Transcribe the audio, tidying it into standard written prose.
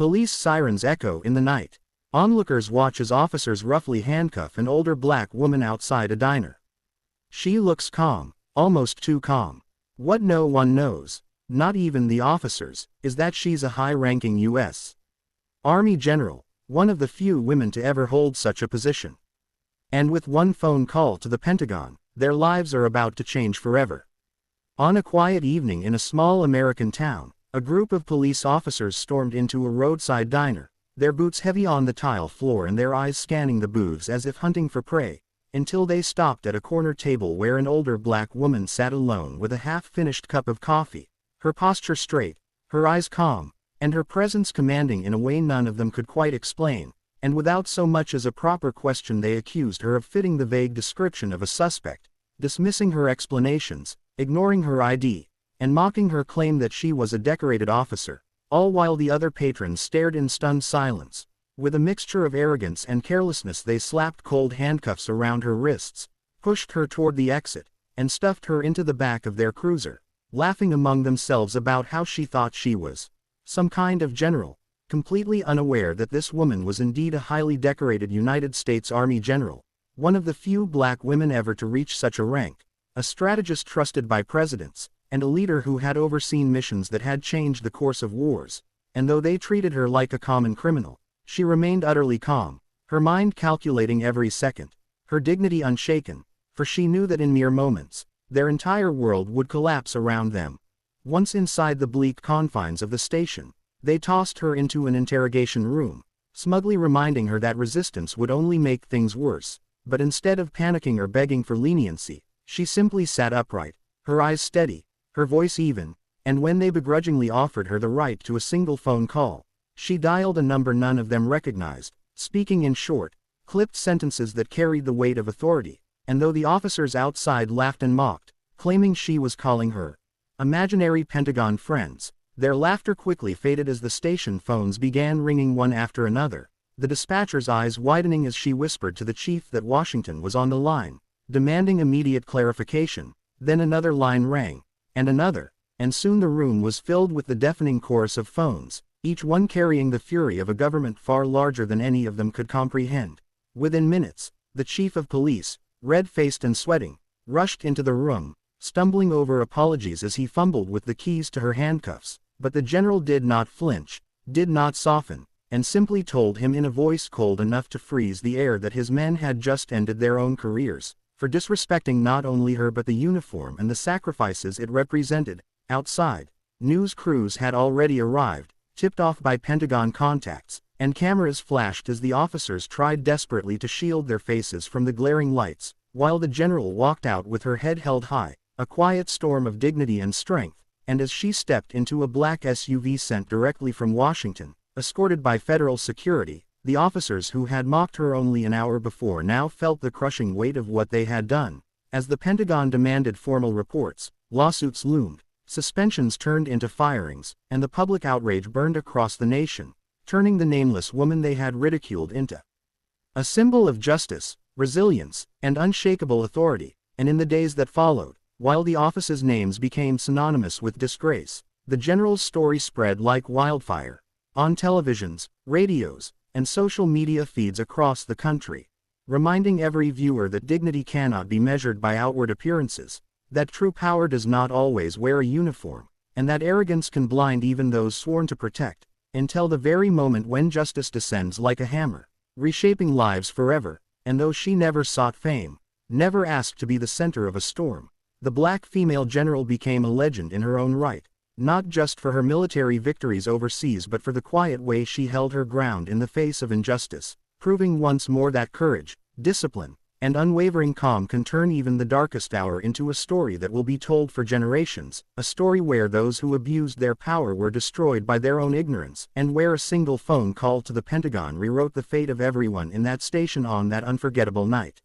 Police sirens echo in the night. Onlookers watch as officers roughly handcuff an older black woman outside a diner. She looks calm, almost too calm. What no one knows, not even the officers, is that she's a high-ranking U.S. Army general, one of the few women to ever hold such a position. And with one phone call to the Pentagon, their lives are about to change forever. On a quiet evening in a small American town, a group of police officers stormed into a roadside diner, their boots heavy on the tile floor and their eyes scanning the booths as if hunting for prey, until they stopped at a corner table where an older black woman sat alone with a half-finished cup of coffee, her posture straight, her eyes calm, and her presence commanding in a way none of them could quite explain, and without so much as a proper question they accused her of fitting the vague description of a suspect, dismissing her explanations, ignoring her ID, and mocking her claim that she was a decorated officer, all while the other patrons stared in stunned silence. With a mixture of arrogance and carelessness they slapped cold handcuffs around her wrists, pushed her toward the exit, and stuffed her into the back of their cruiser, laughing among themselves about how she thought she was some kind of general, completely unaware that this woman was indeed a highly decorated United States Army general, one of the few black women ever to reach such a rank, a strategist trusted by presidents, and a leader who had overseen missions that had changed the course of wars. And though they treated her like a common criminal, she remained utterly calm, her mind calculating every second, her dignity unshaken, for she knew that in mere moments, their entire world would collapse around them. Once inside the bleak confines of the station, they tossed her into an interrogation room, smugly reminding her that resistance would only make things worse, but instead of panicking or begging for leniency, she simply sat upright, her eyes steady, her voice even, and when they begrudgingly offered her the right to a single phone call, she dialed a number none of them recognized, speaking in short, clipped sentences that carried the weight of authority, and though the officers outside laughed and mocked, claiming she was calling her imaginary Pentagon friends, their laughter quickly faded as the station phones began ringing one after another, the dispatcher's eyes widening as she whispered to the chief that Washington was on the line, demanding immediate clarification. Then another line rang, and another, and soon the room was filled with the deafening chorus of phones, each one carrying the fury of a government far larger than any of them could comprehend. Within minutes, the chief of police, red-faced and sweating, rushed into the room, stumbling over apologies as he fumbled with the keys to her handcuffs, but the general did not flinch, did not soften, and simply told him in a voice cold enough to freeze the air that his men had just ended their own careers, for disrespecting not only her but the uniform and the sacrifices it represented. Outside, news crews had already arrived, tipped off by Pentagon contacts, and cameras flashed as the officers tried desperately to shield their faces from the glaring lights, while the general walked out with her head held high, a quiet storm of dignity and strength, and as she stepped into a black SUV sent directly from Washington, escorted by federal security, the officers who had mocked her only an hour before now felt the crushing weight of what they had done. As the Pentagon demanded formal reports, lawsuits loomed, suspensions turned into firings, and the public outrage burned across the nation, turning the nameless woman they had ridiculed into a symbol of justice, resilience, and unshakable authority. And in the days that followed, while the officers' names became synonymous with disgrace, the general's story spread like wildfire, on televisions, radios, and social media feeds across the country, reminding every viewer that dignity cannot be measured by outward appearances, that true power does not always wear a uniform, and that arrogance can blind even those sworn to protect, until the very moment when justice descends like a hammer, reshaping lives forever. And though she never sought fame, never asked to be the center of a storm, the black female general became a legend in her own right, not just for her military victories overseas but for the quiet way she held her ground in the face of injustice, proving once more that courage, discipline, and unwavering calm can turn even the darkest hour into a story that will be told for generations, a story where those who abused their power were destroyed by their own ignorance, and where a single phone call to the Pentagon rewrote the fate of everyone in that station on that unforgettable night.